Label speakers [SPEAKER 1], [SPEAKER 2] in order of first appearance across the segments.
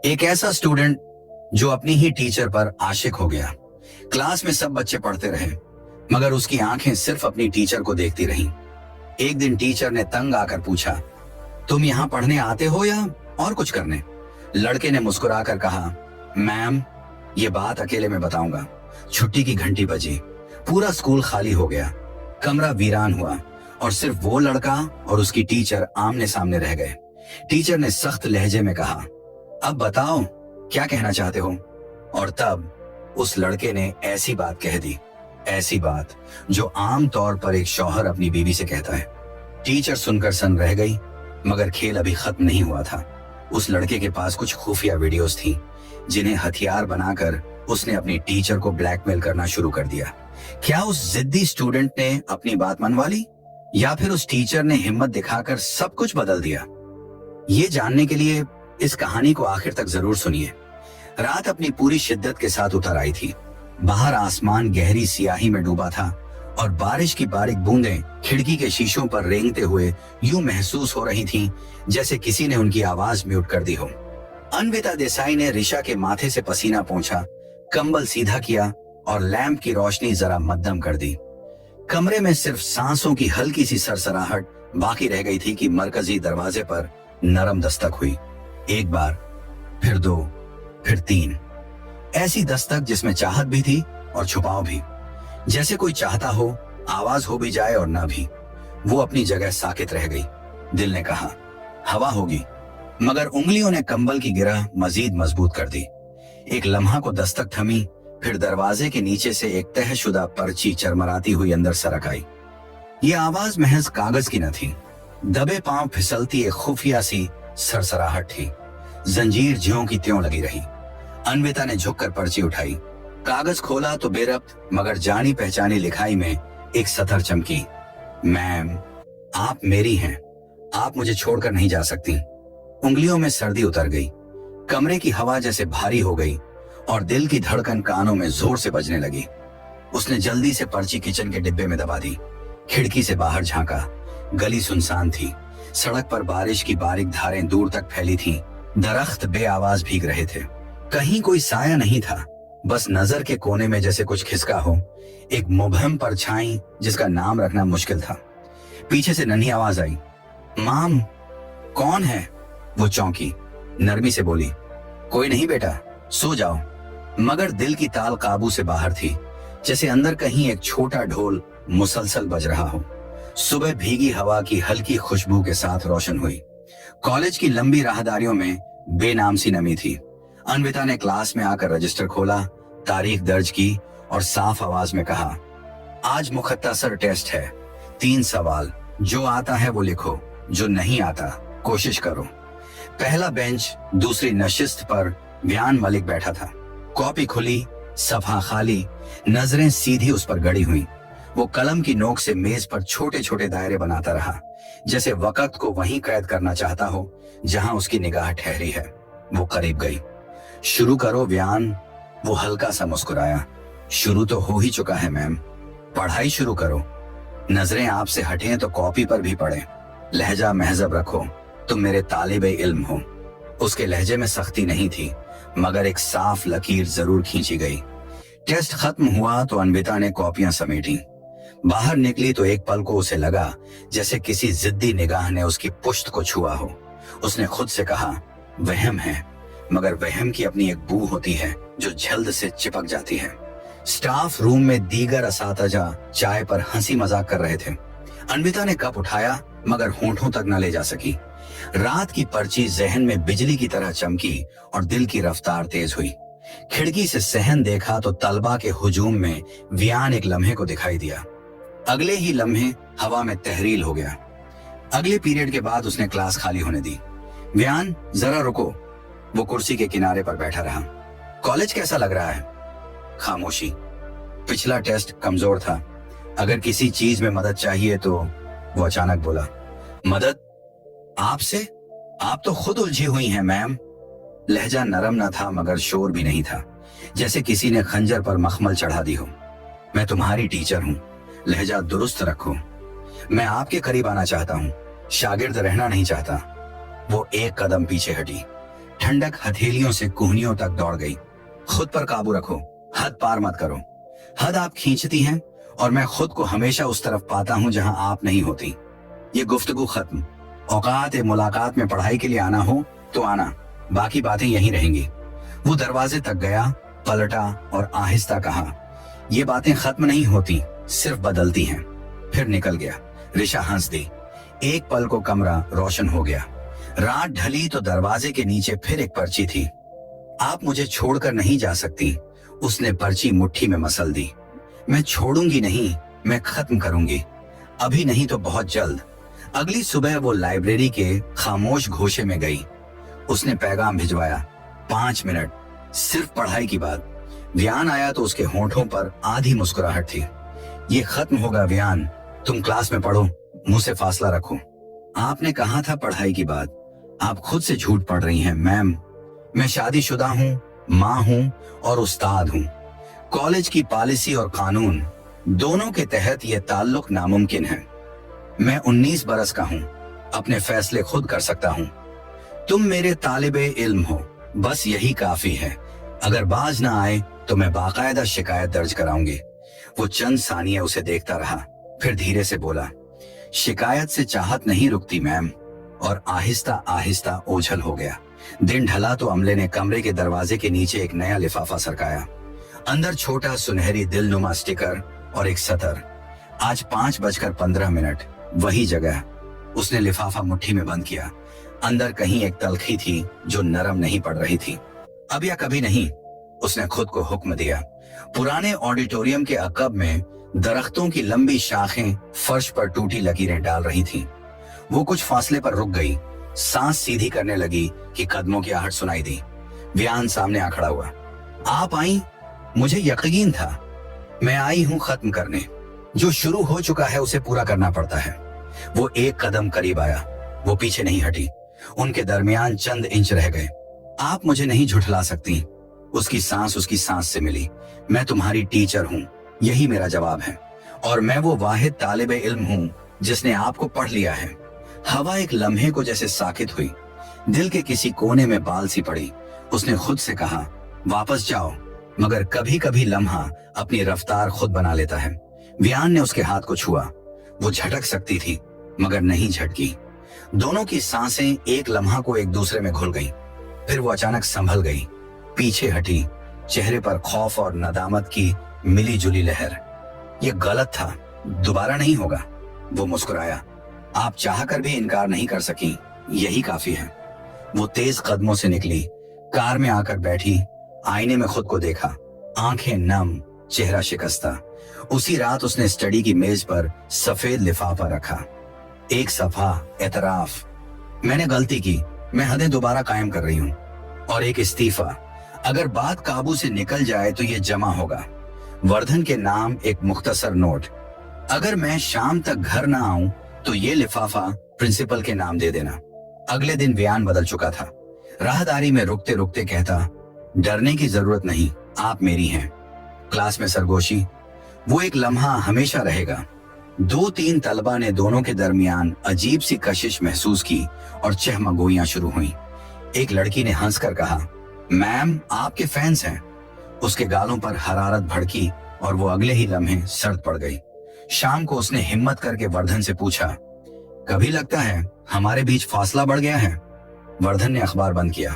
[SPEAKER 1] एक ऐसा स्टूडेंट जो अपनी ही टीचर पर आशिक हो गया। क्लास में सब बच्चे पढ़ते रहे मगर उसकी आंखें सिर्फ अपनी टीचर को देखती रहीं। एक दिन टीचर ने तंग आकर पूछा, तुम यहाँ पढ़ने आते हो या और कुछ करने? लड़के ने मुस्कुराकर कहा, मैम ये बात अकेले में बताऊंगा। छुट्टी की घंटी बजी, पूरा स्कूल खाली हो गया, कमरा वीरान हुआ और सिर्फ वो लड़का और उसकी टीचर आमने सामने रह गए। टीचर ने सख्त लहजे में कहा, अब बताओ क्या कहना चाहते हो? और तब उस लड़के ने ऐसी बात कह दी, ऐसी बात जो आम तौर पर एक शौहर अपनी बीवी से कहता है। टीचर सुनकर सन रह गई मगर खेल अभी खत्म नहीं हुआ था। उस लड़के के पास कुछ खुफिया वीडियोस थी जिन्हें हथियार बनाकर उसने अपनी टीचर को ब्लैकमेल करना शुरू कर दिया। क्या उस जिद्दी स्टूडेंट ने अपनी बात मनवा ली या फिर उस टीचर ने हिम्मत दिखाकर सब कुछ बदल दिया? ये जानने के लिए इस कहानी को आखिर तक जरूर सुनिए। रात अपनी पूरी शिद्दत के साथ उतर आई थी। बाहर आसमान गहरी सियाही में डूबा था और बारिश की बारीक बूंदें खिड़की के शीशों पर रेंगते हुए यूं महसूस हो रही थीं जैसे किसी ने उनकी आवाज म्यूट कर दी हो। अन्विता देसाई ने रिशा के माथे से पसीना पोंछा, कंबल सीधा किया और लैंप की रोशनी जरा मध्यम कर दी। कमरे में सिर्फ सांसों की हल्की सी सरसराहट बाकी रह गई थी कि मरकजी दरवाजे पर नरम दस्तक हुई। एक बार, फिर दो, फिर तीन। ऐसी दस्तक जिसमें चाहत भी थी और छुपाव भी। जैसे कोई चाहता हो आवाज हो भी जाए और ना भी। वो अपनी जगह साकित रह गई। दिल ने कहा हवा होगी, मगर उंगलियों ने कंबल की गिरह मजीद मजबूत कर दी। एक लम्हा को दस्तक थमी, फिर दरवाजे के नीचे से एक तहशुदा पर्ची चरमराती हुई अंदर सरक आई। ये आवाज महज कागज की न थी, दबे पांव फिसलती एक खुफिया सी सरसराहट थी। जंजीर ज्यों की त्यों लगी रही। अन्विता ने झुककर पर्ची उठाई, कागज खोला तो बेरब्त मगर जानी पहचानी लिखाई में एक सतर चमकी, मैम आप मेरी हैं, आप मुझे छोड़कर नहीं जा सकती। उंगलियों में सर्दी उतर गई, कमरे की हवा जैसे भारी हो गई और दिल की धड़कन कानों में जोर से बजने लगी। उसने जल्दी से पर्ची किचन के डिब्बे में दबा दी। खिड़की से बाहर झांका, गली सुनसान थी। सड़क पर बारिश की बारीक धारें दूर तक फैली थीं। दरख्त बेआवाज भीग रहे थे। कहीं कोई साया नहीं था, बस नजर के कोने में जैसे कुछ खिसका हो, एक मुबहम परछाई जिसका नाम रखना मुश्किल था। पीछे से नन्ही आवाज आई, माम कौन है? वो चौंकी, नरमी से बोली, कोई नहीं बेटा, सो जाओ। मगर दिल की ताल काबू से बाहर थी, जैसे अंदर कहीं एक छोटा ढोल मुसलसल बज रहा हो। सुबह भीगी हवा की हल्की खुशबू के साथ रोशन हुई। कॉलेज की लंबी राहदारियों में बेनाम सी नमी थी। अन्विता ने क्लास में आकर रजिस्टर खोला, तारीख दर्ज की और साफ आवाज में कहा, आज मुख्तसर टेस्ट है, 3 सवाल, जो आता है वो लिखो, जो नहीं आता कोशिश करो। पहला बेंच दूसरी नशिस्त पर व्यान मलिक बैठा था। कॉपी खुली, सफा खाली, नजरें सीधी उस पर गड़ी हुई। वो कलम की नोक से मेज पर छोटे छोटे दायरे बनाता रहा, जैसे वक्त को वहीं कैद करना चाहता हो जहां उसकी निगाह ठहरी है। वो करीब गई। शुरू करो व्यान। वो हल्का सा मुस्कुराया, शुरू तो हो ही चुका है मैम, पढ़ाई शुरू करो। नजरें आपसे हटें तो कॉपी पर भी पढ़े। लहजा महजब रखो, तुम मेरे तालिबे इल्म हो। उसके लहजे में सख्ती नहीं थी मगर एक साफ लकीर जरूर खींची गई। टेस्ट खत्म हुआ तो अन्विता ने कॉपियां समेटी। बाहर निकली तो एक पल को उसे लगा जैसे किसी जिद्दी निगाह ने उसकी पुश्त को छुआ हो। उसने खुद से कहा, वहम है, मगर वहम की अपनी एक बू होती है जो जल्द से चिपक जाती है। स्टाफ रूम में दीगर असातिज़ा चाय पर हंसी मजाक कर रहे थे। अन्विता ने कप उठाया मगर होंठों तक न ले जा सकी। रात की पर्ची जहन में बिजली की तरह चमकी और दिल की रफ्तार तेज हुई। खिड़की से सहन देखा तो तलबा के हुजूम में व्यान एक लम्हे को दिखाई दिया। अगले ही लम्हे हवा में तहरील हो गया। अगले पीरियड के बाद उसने क्लास खाली होने दी। व्यान जरा रुको। वो कुर्सी के किनारे पर बैठा रहा। कॉलेज कैसा लग रहा है? खामोशी। पिछला टेस्ट कमजोर था, अगर किसी चीज में मदद चाहिए तो। वो अचानक बोला, मदद? आपसे? आप तो खुद उलझी हुई हैं मैम। लहजा नरम न था मगर शोर भी नहीं था, जैसे किसी ने खंजर पर मखमल चढ़ा दी हो। मैं तुम्हारी टीचर हूं, लहजा दुरुस्त रखो। मैं आपके करीब आना चाहता हूं, शागिर्द रहना नहीं चाहता। वो एक कदम पीछे हटी। ठंडक हथेलियों से कोहनियों तक दौड़ गई। खुद पर काबू रखो, हद पार मत करो। हद आप खींचती हैं और मैं खुद को हमेशा उस तरफ पाता हूं जहां आप नहीं होती। ये गुफ्तगू खत्म। औकात मुलाकात में पढ़ाई के लिए आना हो तो आना, बाकी बातें यहीं रहेंगी। वो दरवाजे तक गया, पलटा और आहिस्ता कहा, ये बातें खत्म नहीं होती, सिर्फ बदलती हैं। फिर निकल गया। रिशा हंस दी। एक पल को कमरा रोशन हो गया। रात ढली तो दरवाजे के नीचे फिर एक पर्ची थी। आप मुझे छोड़कर नहीं जा सकती। उसने पर्ची मुट्ठी में मसल दी। मैं छोड़ूंगी नहीं, मैं खत्म करूंगी, अभी नहीं तो बहुत जल्द। अगली सुबह वो लाइब्रेरी के खामोश घोषे में गई। उसने पैगाम भिजवाया, 5 मिनट, सिर्फ पढ़ाई की बात। व्यान आया तो उसके होंठों पर आधी मुस्कुराहट थी। ये खत्म होगा व्यान, तुम क्लास में पढ़ो, मुझसे फासला रखो। आपने कहा था पढ़ाई की बात, आप खुद से झूठ पढ़ रही हैं मैम। मैं शादीशुदा हूँ, माँ हूँ और उस्ताद हूँ। कॉलेज की पॉलिसी और कानून दोनों के तहत ये ताल्लुक नामुमकिन है। मैं 19 बरस का हूँ, अपने फैसले खुद कर सकता हूँ। तुम मेरे तालिबे इल्म हो, बस यही काफी है। अगर बाज ना आए तो मैं बाकायदा शिकायत दर्ज कराऊंगी। वो चंद सानिये उसे देखता रहा, फिर धीरे से बोला, शिकायत से चाहत नहीं रुकती मैम। और आहिस्ता आहिस्ता ओझल हो गया। दिन ढला तो अमले ने कमरे के दरवाजे के नीचे एक नया लिफाफा सरकाया। अंदर छोटा सुनहरी दिलनुमा स्टिकर और एक सतर। आज 5:15, वही जगह। उसने लिफाफा मुट्ठी में बंद किया। अंदर कहीं एक तलखी थी जो नरम नहीं पड़ रही थी। अब या कभी नहीं, उसने खुद को हुक्म दिया। पुराने ऑडिटोरियम के अकब में दरख्तों की लंबी शाखें फर्श पर टूटी लकीरें डाल रही थीं। वो कुछ फासले पर रुक गई, सांस सीधी करने लगी कि कदमों की आहट सुनाई दी। व्यान सामने आ खड़ा हुआ। आप आई, मुझे यकीन था। मैं आई हूं खत्म करने। जो शुरू हो चुका है उसे पूरा करना पड़ता है। वो एक कदम करीब आया। वो पीछे नहीं हटी। उनके दरमियान चंद इंच रह गए। आप मुझे नहीं झुठला सकती। उसकी सांस से मिली। मैं तुम्हारी टीचर हूं, यही मेरा जवाब है। और मैं वो वाहिद तालिबे इल्म हूं जिसने आपको पढ़ लिया है। हवा एक लम्हे को जैसे साकित हुई। दिल के किसी कोने में बाल सी पड़ी। उसने खुद से कहा, वापस जाओ। मगर कभी कभी लम्हा अपनी रफ्तार खुद बना लेता है। व्यान ने उसके हाथ को छुआ। वो झटक सकती थी मगर नहीं झटकी। दोनों की सांसें एक लम्हा को एक दूसरे में घुल गईं। फिर वो अचानक संभल गई, पीछे हटी, चेहरे पर खौफ और नदामत की मिली जुली लहर। ये गलत था, दोबारा नहीं होगा। वो मुस्कुराया। आप चाहकर भी इनकार नहीं कर सकी, यही काफी है। वो तेज कदमों से निकली, कार में आकर बैठी, आईने में खुद को देखा, आंखें नम, चेहरा शिकस्ता। उसी रात उसने स्टडी की मेज पर सफेद लिफाफा रखा। एक सफा एतराफ, मैंने गलती की, मैं हदें दोबारा कायम कर रही हूं। और एक इस्तीफा, अगर बात काबू से निकल जाए तो ये जमा होगा। वर्धन के नाम एक मुख्तसर नोट। अगर मैं शाम तक घर ना आऊं तो ये लिफाफा प्रिंसिपल के नाम दे देना। अगले दिन व्यान बदल चुका था। राहदारी में रुकते रुकते कहता, डरने की जरूरत नहीं, आप मेरी हैं। क्लास में सरगोशी, वो एक लम्हा हमेशा रहेगा। 2-3 तलबा ने दोनों के दरमियान अजीब सी कशिश महसूस की और चहमगोइयां शुरू हुई। एक लड़की ने हंसकर कहा, मैम आपके फैंस हैं। उसके गालों पर हरारत भड़की और वो अगले ही लम्हे सर्द पड़ गई। शाम को उसने हिम्मत करके वर्धन से पूछा, कभी लगता है हमारे बीच फासला बढ़ गया है? वर्धन ने अखबार बंद किया।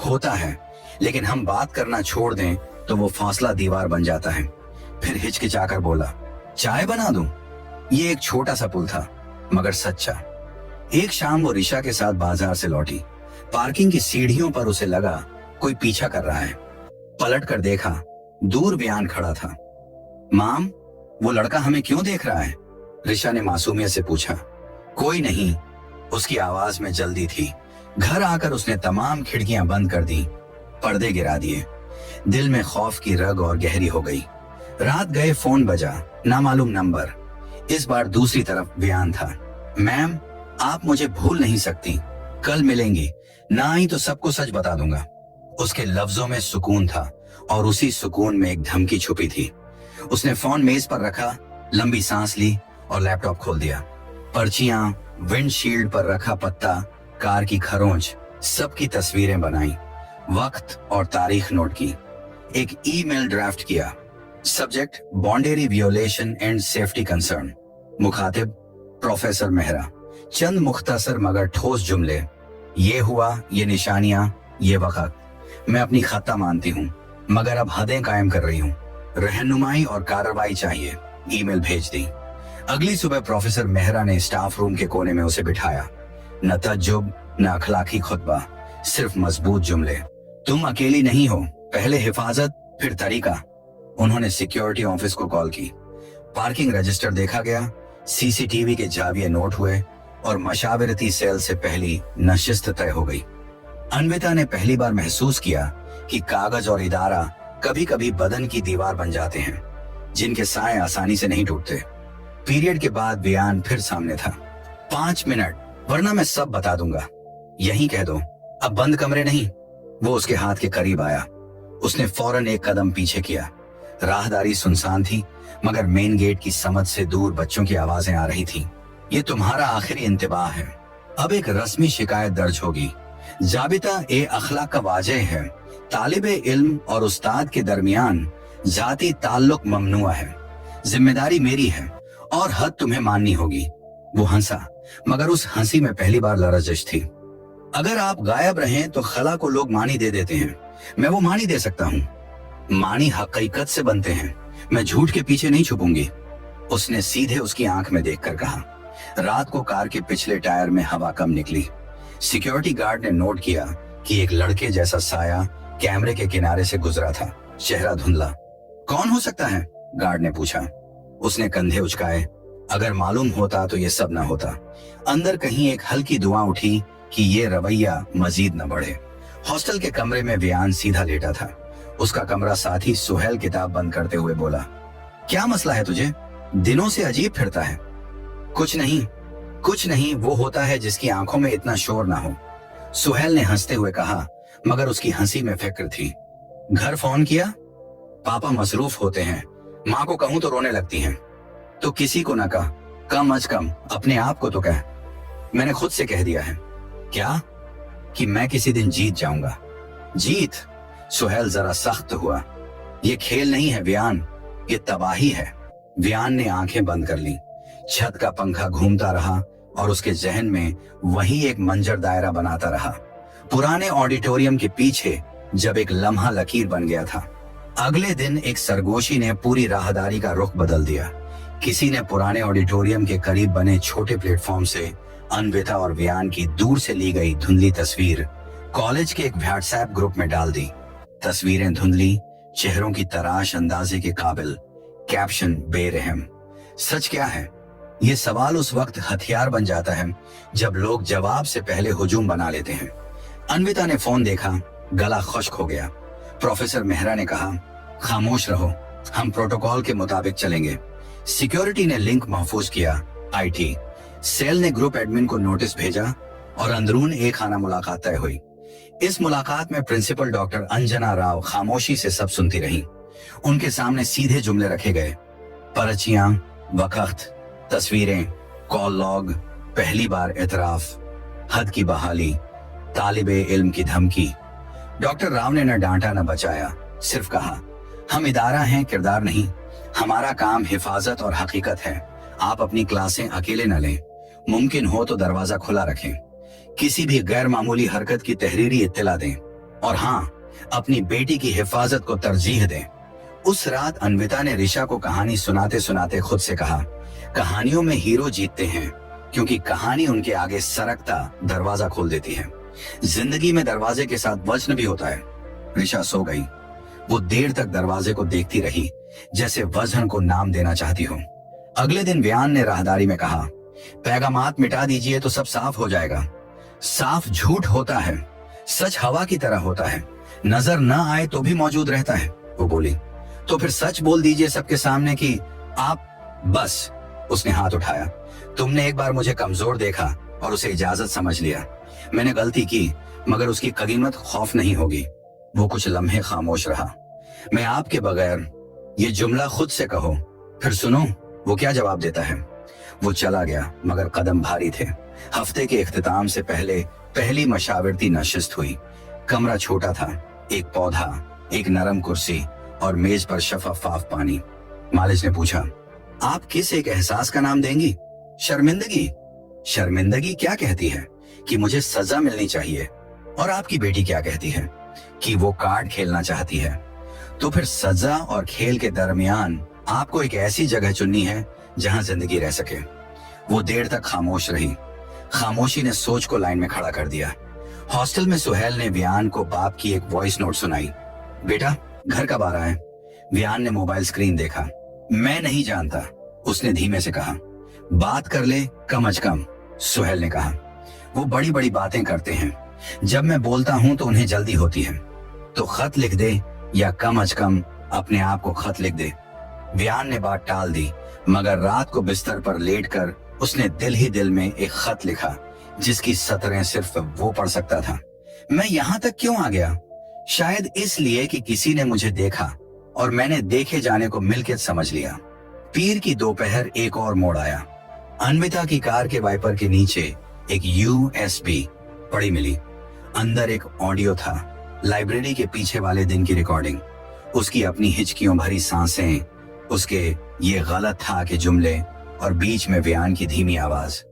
[SPEAKER 1] होता है, लेकिन हम बात करना छोड़ दें तो वो फासला दीवार बन जाता है। फिर हिचकिचाकर बोला, चाय बना दूं? ये एक छोटा सा पुल था मगर सच्चा। एक शाम वो रिशा के साथ बाजार से लौटी। पार्किंग की सीढ़ियों पर उसे लगा कोई पीछा कर रहा है। पलट कर देखा, दूर व्यान खड़ा था। माम, वो लड़का हमें क्यों देख रहा है? रिशा ने मासूमियत से पूछा। कोई नहीं, उसकी आवाज में जल्दी थी। घर आकर उसने तमाम खिड़कियां बंद कर दी, पर्दे गिरा दिए। दिल में खौफ की रग और गहरी हो गई। रात गए फोन बजा, नामालूम नंबर। इस बार दूसरी तरफ व्यान था। मैम, आप मुझे भूल नहीं सकती, कल मिलेंगी, ना आई तो सबको सच बता दूंगा। उसके लफ्जों में सुकून था और उसी सुकून में एक धमकी छुपी थी। उसने फोन मेज पर रखा, लंबी सांस ली और लैपटॉप खोल दिया। पर्चियां, विंडशील्ड पर रखा पत्ता, कार की खरोंच, सबकी तस्वीरें बनाई, वक्त और तारीख नोट की, एक ईमेल ड्राफ्ट किया। Subject boundary violation and safety concern. मुखातिब प्रोफेसर मेहरा। चंद मुख्तसर मगर ठोस जुमले। ये हुआ, ये निशानियां, ये वक्त। मैं अपनी खता मानती हूँ, मगर अब हदें कायम कर रही हूँ। रहनुमाई और कार्रवाई चाहिए। ईमेल भेज दी। अगली सुबह प्रोफेसर मेहरा ने स्टाफ रूम के कोने में उसे बिठाया। न तज्जुब, न अखलाकी खुतबा, सिर्फ मजबूत जुमले। तुम अकेली नहीं हो, पहले हिफाजत फिर तरीका। उन्होंने सिक्योरिटी ऑफिस को कॉल की। पार्किंग रजिस्टर देखा गया, सीसीटीवी के जाविये नोट हुए और मशावरती सेल से पहली नशिस्त तय हो गई। अन्विता ने पहली बार महसूस किया कि कागज और इदारा कभी कभी बदन की दीवार बन जाते हैं, जिनके साए आसानी से नहीं टूटते। पीरियड के बाद वियान फिर सामने था। 5 मिनट, वरना मैं सब बता दूंगा। यहीं कह दो, अब बंद कमरे नहीं। वो उसके हाथ के करीब आया। उसने फौरन एक कदम पीछे किया। राहदारी सुनसान थी, मगर मेन गेट की समझ से दूर बच्चों की आवाजें आ रही थी। ये तुम्हारा आखिरी इंतबाह है। अब एक रस्मी शिकायत दर्ज होगी। जाबिता ए अखलाक का वाजह है। तालिबे इल्म और उस्ताद के दरमियान जाती ताल्लुक ममनुआ है। जिम्मेदारी मेरी है और हद तुम्हें माननी होगी। वो हंसा, मगर उस हंसी में पहली बार लरजिश थी। अगर आप गायब रहें तो खला को लोग मानी दे देते हैं। मैं वो मानी दे सकता हूँ। मानी हकीकत से बनते हैं। मैं झूठ के पीछे नहीं छुपूंगी। उसने सीधे उसकी आंख में देखकर कहा। रात को कार के पिछले टायर में हवा कम निकली। सिक्योरिटी गार्ड ने नोट किया कि एक लड़के जैसा साया कैमरे के किनारे से गुजरा था, चेहरा धुंधला। कौन हो सकता है? गार्ड ने पूछा। उसने कंधे उचकाए। अगर मालूम होता तो ये सब न होता। अंदर कहीं एक हल्की दुआ उठी कि ये रवैया मजीद न बढ़े। हॉस्टल के कमरे में वियान सीधा लेटा था। उसका कमरा साथी सुहेल किताब बंद करते हुए बोला, क्या मसला है तुझे? दिनों से अजीब फिरता है। कुछ नहीं, वो होता है जिसकी आंखों में इतना शोर ना हो। सुहेल ने हंसते हुए कहा, मगर उसकी हंसी में फिक्र थी। घर फोन किया? पापा मसरूफ होते हैं। माँ को कहूं तो रोने लगती हैं। तो किसी को ना कह, कम अज कम अपने आप को तो कह। मैंने खुद से कह दिया है। क्या? कि मैं किसी दिन जीत जाऊंगा। जीत? सुहेल जरा सख्त हुआ। ये खेल नहीं है वियान, ये तबाही है। वियान ने आंखें बंद कर ली। छत का पंखा घूमता रहा और उसके जहन में वही एक मंजर दायरा बनाता रहा। पुराने ऑडिटोरियम के पीछे जब एक लम्हा लकीर बन गया था। अगले दिन एक सरगोशी ने पूरी राहदारी का रुख बदल दिया। किसी ने पुराने ऑडिटोरियम के करीब बने छोटे प्लेटफॉर्म से अन्विता और वियान की दूर से ली गई धुंधली तस्वीर कॉलेज के एक व्हाट्सएप ग्रुप में डाल दी। तस्वीरें धुंधली, चेहरों की तराश अंदाजे के काबिल, कैप्शन बेरहम। सच क्या है? ये सवाल उस वक्त हथियार बन जाता है जब लोग जवाब से पहले हुजूम बना लेते हैं। अन्विता ने फोन देखा, गला खुश्क हो गया। प्रोफेसर मेहरा ने कहा, खामोश रहो, हम प्रोटोकॉल के मुताबिक चलेंगे। सिक्योरिटी ने लिंक महफूज किया। आईटी सेल ने ग्रुप एडमिन को नोटिस भेजा और अंदरून एक खाना मुलाकात तय हुई। इस मुलाकात में प्रिंसिपल डॉक्टर अंजना राव खामोशी से सब सुनती रहीं। उनके सामने सीधे जुमले रखे गए। पर्चियां, वक्त, तस्वीरें, कॉल लॉग, पहली बार एतराफ, हद की बहाली, तालिबे इल्म की धमकी। डॉक्टर राव ने न डांटा न बचाया, सिर्फ कहा, हम इदारा हैं, किरदार नहीं। हमारा काम हिफाजत और हकीकत है। आप अपनी क्लासें अकेले न लें। मुमकिन हो तो दरवाजा खुला रखें। किसी भी गैर मामूली हरकत की तहरीरी इत्तला दें। और हाँ, अपनी बेटी की हिफाजत को तरजीह दें। उस रात अन्विता ने ऋषा को कहानी सुनाते सुनाते खुद से कहा, कहानियों में हीरो जीतते हैं क्योंकि कहानी उनके आगे सरकता दरवाजा खोल देती है। जिंदगी में दरवाजे के साथ वजन भी होता है। ऋषा सो गई। वो देर तक दरवाजे को देखती रही, जैसे वजन को नाम देना चाहती हो। अगले दिन वियान ने राहदारी में कहा, पैगामात मिटा दीजिए तो सब साफ हो जाएगा। साफ झूठ होता है, सच हवा की तरह होता है, नजर न आए तो भी मौजूद रहता है। वो बोली, तो फिर सच बोल दीजिए सबके सामने कि आप। बस, उसने हाथ उठाया। तुमने एक बार मुझे कमजोर देखा और उसे इजाजत समझ लिया। मैंने गलती की, मगर उसकी कीमत खौफ नहीं होगी। वो कुछ लम्हे खामोश रहा। मैं आपके बगैर, ये जुमला खुद से कहो, फिर सुनो वो क्या जवाब देता है। वो चला गया, मगर कदम भारी थे। हफ्ते के इख्तिताम से पहले पहली मशावरती नशिस्त हुई। कमरा छोटा था, एक पौधा, एक नरम कुर्सी और मेज पर शफाफ पानी। मालिज ने पूछा, आप किस एक एहसास का नाम देंगी? शर्मिंदगी। शर्मिंदगी क्या कहती है? कि मुझे सजा मिलनी चाहिए। और आपकी बेटी क्या कहती है? कि वो कार्ड खेलना चाहती है। तो फिर सजा और खेल के दरमियान आपको एक ऐसी जगह चुननी है जहां जिंदगी रह सके। वो देर तक खामोश रही। खामोशी ने सोच को लाइन में खड़ा कर दिया। हॉस्टल में सुहेल ने वियान को बाप की एक वॉइस नोट सुनाई। बेटा, घर कब आ रहा है? वियान ने मोबाइल स्क्रीन देखा। मैं नहीं जानता, उसने धीमे से कहा। बात कर ले कम अज कम, सुहेल ने कहा। वो बड़ी बड़ी बातें करते हैं, जब मैं बोलता हूं तो उन्हें जल्दी होती है। तो खत लिख दे या कम अज कम अपने आप को खत लिख दे। वियान ने बात टाल दी, मगर रात को बिस्तर पर लेटकर उसने दिल ही दिल में एक खत लिखा जिसकी सतरें सिर्फ वो पढ़ सकता था। मैं यहां तक क्यों आ गया? शायद इसलिए कि किसी ने मुझे देखा और मैंने देखे जाने को मिलकर समझ लिया। पीर की दोपहर एक और मोड़ आया। अन्विता की कार के वाइपर के नीचे एक USB पड़ी मिली। अंदर एक ऑडियो था, लाइब्रेरी के पीछे वाले दिन की रिकॉर्डिंग। उसकी अपनी हिचकियों भरी सांसें, उसके ये गलत था कि जुमले और बीच में वियान की धीमी आवाज।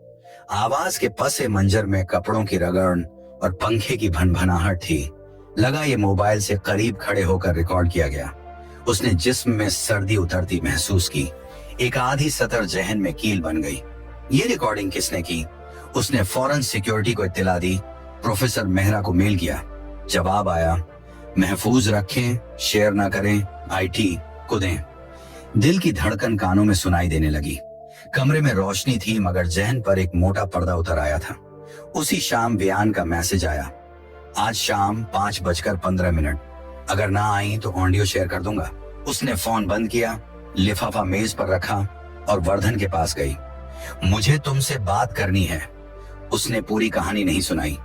[SPEAKER 1] आवाज के पसे मंजर में कपड़ों की रगड़ और पंखे की भनभनाहट थी। लगा ये मोबाइल से करीब खड़े होकर रिकॉर्ड किया गया। उसने जिस्म में सर्दी उतरती महसूस की। एक आधी सतर जहन में कील बन गई। ये रिकॉर्डिंग किसने की? उसने फौरन सिक्योरिटी को इत्तला दी। प्रोफेसर मेहरा को मेल किया। जवाब आया, महफूज रखें, शेयर ना करें, IT को दें। दिल की धड़कन कानों में सुनाई देने लगी। कमरे में रोशनी थी, मगर जहन पर एक मोटा पर्दा उतर आया था। उसी शाम वियान का मैसेज आया, आज शाम 5:15। अगर ना आई तो ऑडियो शेयर कर दूंगा। उसने फोन बंद किया, लिफाफा मेज पर रखा और वर्धन के पास गई। मुझे तुमसे बात करनी है। उसने पूरी कहानी नहीं सुनाई,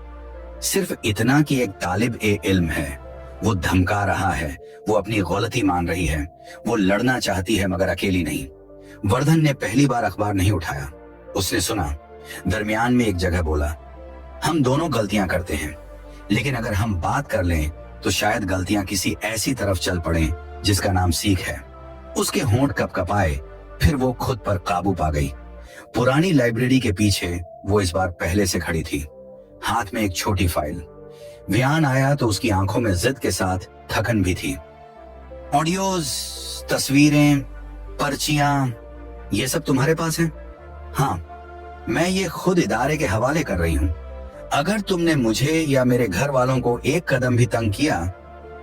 [SPEAKER 1] सिर्फ इतना कि एक तालिब ए इल्म है, वो धमका रहा है, वो अपनी गलती मान रही है, वो लड़ना चाहती है मगर अकेली नहीं। वर्धन ने पहली बार अखबार नहीं उठाया। उसने सुना। दरमियान में एक जगह बोला, हम दोनों गलतियां करते हैं, लेकिन अगर हम बात कर लें तो शायद गलतियां किसी ऐसी तरफ चल पड़ें जिसका नाम सीख है। उसके होंठ कपकपाए, फिर वो खुद पर काबू पा गई। पुरानी लाइब्रेरी के पीछे वो इस बार पहले से खड़ी थी, हाथ में एक छोटी फाइल। वियान आया तो उसकी आंखों में जिद के साथ थकन भी थी। ऑडियोज, तस्वीरें, पर्चियां, ये सब तुम्हारे पास है? हाँ, मैं ये खुद इदारे के हवाले कर रही हूं। अगर तुमने मुझे या मेरे घर वालों को एक कदम भी तंग किया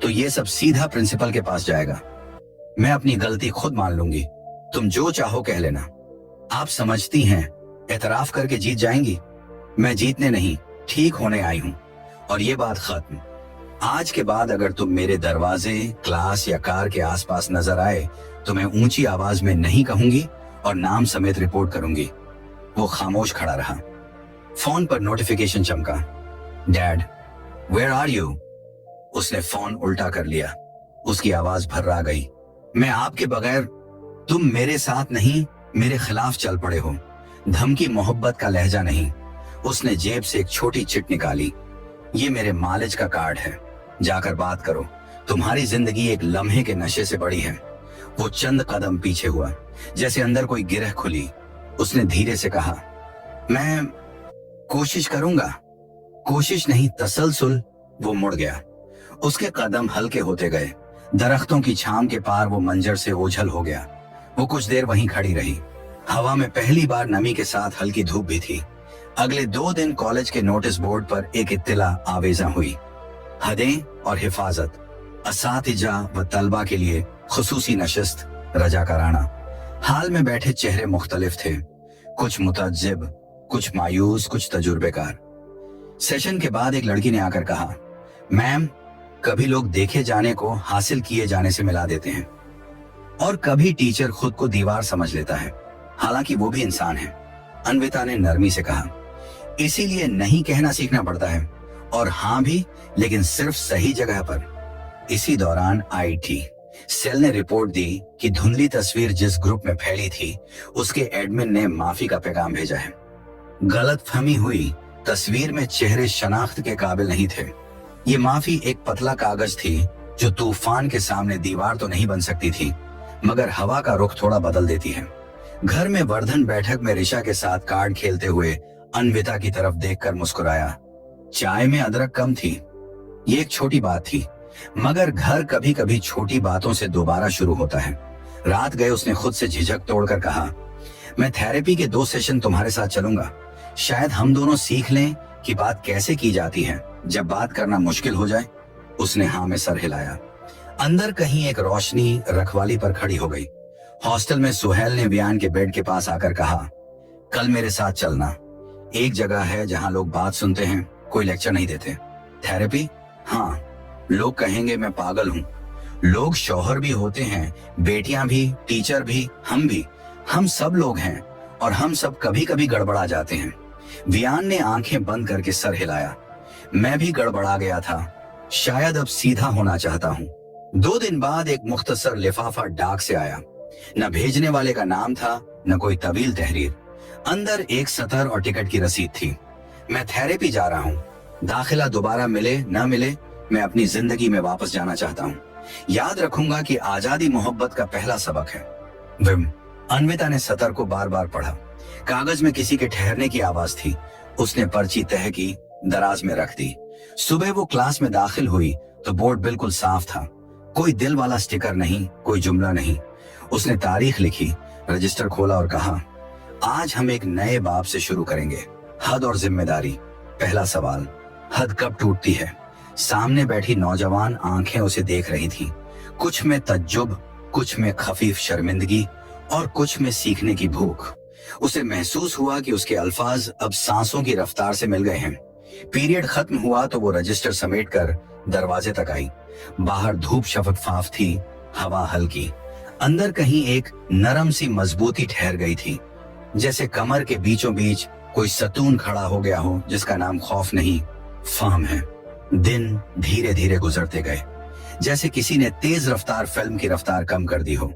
[SPEAKER 1] तो ये सब सीधा प्रिंसिपल के पास जाएगा। मैं अपनी गलती खुद मान लूंगी, तुम जो चाहो कह लेना। आप समझती हैं एतराफ करके जीत जाएंगी। मैं जीतने नहीं, ठीक होने आई हूं। और ये बात खत्म। आज के बाद अगर तुम मेरे दरवाजे, क्लास या कार के आसपास नजर आए तो मैं ऊंची आवाज में नहीं कहूंगी और नाम समेत रिपोर्ट करूंगी। वो खामोश खड़ा रहा। फोन पर नोटिफिकेशन चमका, डैड वेयर आर यू? उसने फोन उल्टा कर लिया। उसकी आवाज भर्रा गई, मैं आपके बगैर, तुम मेरे साथ नहीं मेरे खिलाफ चल पड़े हो। धमकी मोहब्बत का लहजा नहीं। उसने जेब से एक छोटी चिट निकाली, ये मेरे मालिज का कार्ड है, जाकर बात करो। तुम्हारी जिंदगी एक लम्हे के नशे से बड़ी है। वो चंद कदम पीछे हुआ, जैसे अंदर कोई गिरह खुली। उसने धीरे से कहा, मैं कोशिश करूंगा। कोशिश नहीं, तसलसल। वो मुड़ गया। उसके कदम हल्के होते गए। दरख्तों की छांव के पार वो मंजर से ओझल हो गया। वो कुछ देर वहीं खड़ी रही। हवा में पहली बार नमी के साथ हल्की धूप भी थी। अगले 2 दिन कॉलेज के नोटिस बोर्ड पर एक इत्तिला आवेजा हुई, हदें और हिफाजत, असातिजा व तलबा के लिए खुसूसी नशिस्त, रजाकाराना। हाल में बैठे चेहरे मुख्तलिफ थे, कुछ मुतज्जिब, कुछ मायूस, कुछ तजुर्बेकार। सेशन के बाद एक लड़की ने आकर कहा, मैम, कभी लोग देखे जाने को हासिल किए जाने से मिला देते हैं और कभी टीचर खुद को दीवार समझ लेता है, हालांकि वो भी इंसान है। अन्विता ने नरमी से कहा, इसीलिए नहीं कहना सीखना पड़ता है, और हाँ भी, लेकिन सिर्फ सही जगह पर। इसी दौरान IT सेल ने रिपोर्ट दी कि धुंधली तस्वीर जिस ग्रुप में फैली थी उसके एडमिन ने माफी का पैगाम भेजा है। गलतफहमी हुई, तस्वीर में चेहरे शनाख्त के काबिल नहीं थे। ये माफी एक पतला कागज थी जो तूफान के सामने दीवार तो नहीं बन सकती थी, मगर हवा का रुख थोड़ा बदल देती है। घर में वर्धन बैठक में ऋषा के साथ कार्ड खेलते हुए अन्विता की तरफ देखकर मुस्कुराया। चाय में अदरक कम थी। ये एक छोटी बात थी, मगर घर कभी कभी छोटी बातों से दोबारा शुरू होता है। रात गए उसने खुद से झिझक तोड़कर कहा, मैं थेरेपी के 2 सेशन तुम्हारे साथ चलूंगा। शायद हम दोनों सीख लें कि बात कैसे की जाती है जब बात करना मुश्किल हो जाए। उसने हाँ में सर हिलाया। अंदर कहीं एक रोशनी रखवाली पर खड़ी हो गई। हॉस्टल में सुहेल ने वियान के बेड के पास आकर कहा, कल मेरे साथ चलना। एक जगह है जहां लोग बात सुनते हैं, कोई लेक्चर नहीं देते। थेरेपी? हाँ। लोग कहेंगे मैं पागल हूँ। लोग शौहर भी होते हैं, बेटियां भी, टीचर भी, हम भी। हम सब लोग हैं और हम सब कभी कभी गड़बड़ा जाते हैं। वियान ने आंखें बंद करके सर हिलाया। मैं भी गड़बड़ा गया था। शायद अब सीधा होना चाहता हूँ। 2 दिन बाद एक मुख्तसर लिफाफा डाक से आया। न भेजने वाले का नाम था, न कोई तवील तहरीर। अंदर एक सतर और टिकट की रसीद थी। मैं थेरेपी जा रहा हूँ। दाखिला दोबारा मिले न मिले, मैं अपनी जिंदगी में वापस जाना चाहता हूँ। याद रखूंगा कि आजादी मोहब्बत का पहला सबक है। विम। अन्विता ने सतर को बार बार पढ़ा। कागज में किसी के ठहरने की आवाज थी। उसने पर्ची तह की, दराज में रख दी। सुबह वो क्लास में दाखिल हुई तो बोर्ड बिल्कुल साफ था। कोई दिल वाला स्टिकर नहीं, कोई जुमला नहीं। उसने तारीख लिखी, रजिस्टर खोला और कहा, आज हम एक नए बाब से शुरू करेंगे। हद और जिम्मेदारी। पहला सवाल, हद कब टूटती है? सामने बैठी नौजवान आंखें उसे देख रही थी, कुछ में तज्जुब, कुछ में खफीफ शर्मिंदगी और कुछ में सीखने की भूख। उसे महसूस हुआ कि उसके अल्फाज अब सांसों की रफ्तार से मिल गए हैं। पीरियड खत्म हुआ तो वो रजिस्टर समेटकर दरवाजे तक आई। बाहर धूप शफकफाफ थी, हवा हल्की। अंदर कहीं एक नरम सी मजबूती ठहर गई थी, जैसे कमर के बीचों बीच कोई सतून खड़ा हो गया हो जिसका नाम खौफ नहीं, फहम है। दिन धीरे धीरे गुजरते गए, जैसे किसी ने तेज रफ्तार फिल्म की रफ्तार कम कर दी हो।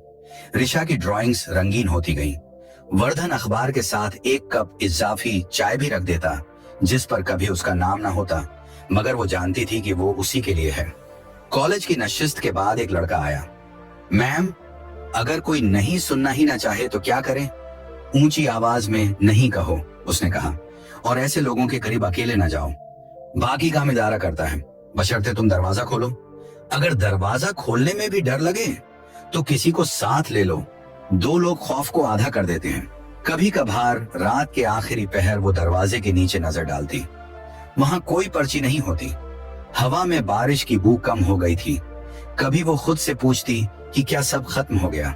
[SPEAKER 1] ऋषा की ड्राइंग्स रंगीन होती गईं। वर्धन अखबार के साथ एक कप इजाफी चाय भी रख देता, जिस पर कभी उसका नाम ना होता, मगर वो जानती थी कि वो उसी के लिए है। कॉलेज की नशिस्त के बाद एक लड़का आया। मैम, अगर कोई नहीं सुनना ही ना चाहे तो क्या करें? ऊंची आवाज में नहीं कहो, उसने कहा, और ऐसे लोगों के करीब अकेले ना जाओ। बाकी काम इदारा करता है, बशर्ते तुम दरवाजा खोलो। अगर दरवाजा खोलने में भी डर लगे तो किसी को साथ ले लो। 2 लोग खौफ को आधा कर देते हैं। कभी कभार रात के आखिरी पहर वो दरवाजे के नीचे नजर डालती। वहां कोई पर्ची नहीं होती। हवा में बारिश की बू कम हो गई थी। कभी वो खुद से पूछती कि क्या सब खत्म हो गया,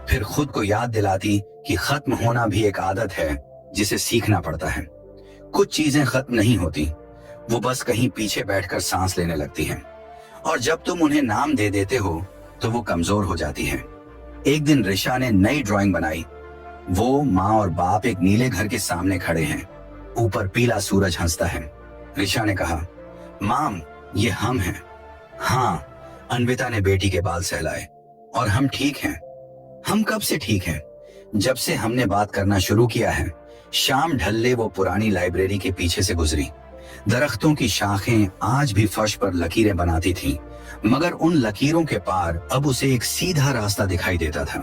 [SPEAKER 1] फिर खुद को याद दिलाती कि खत्म होना भी एक आदत है जिसे सीखना पड़ता है। कुछ चीजें खत्म नहीं होती, वो बस कहीं पीछे बैठकर सांस लेने लगती हैं, और जब तुम उन्हें नाम दे देते हो तो वो कमजोर हो जाती है। एक दिन ऋषा ने नई ड्राइंग बनाई। वो, माँ और बाप एक नीले घर के सामने खड़े हैं। ऊपर पीला सूरज हंसता है। ऋषा ने कहा, माम, ये हम हैं। हाँ, अन्विता ने बेटी के बाल सहलाए। और हम ठीक हैं। हम कब से ठीक हैं? जब से हमने बात करना शुरू किया है। शाम ढलने वो पुरानी लाइब्रेरी के पीछे से गुजरी। दरख्तों की शाखें आज भी फर्श पर लकीरें बनाती थीं, मगर उन लकीरों के पार अब उसे एक सीधा रास्ता दिखाई देता था।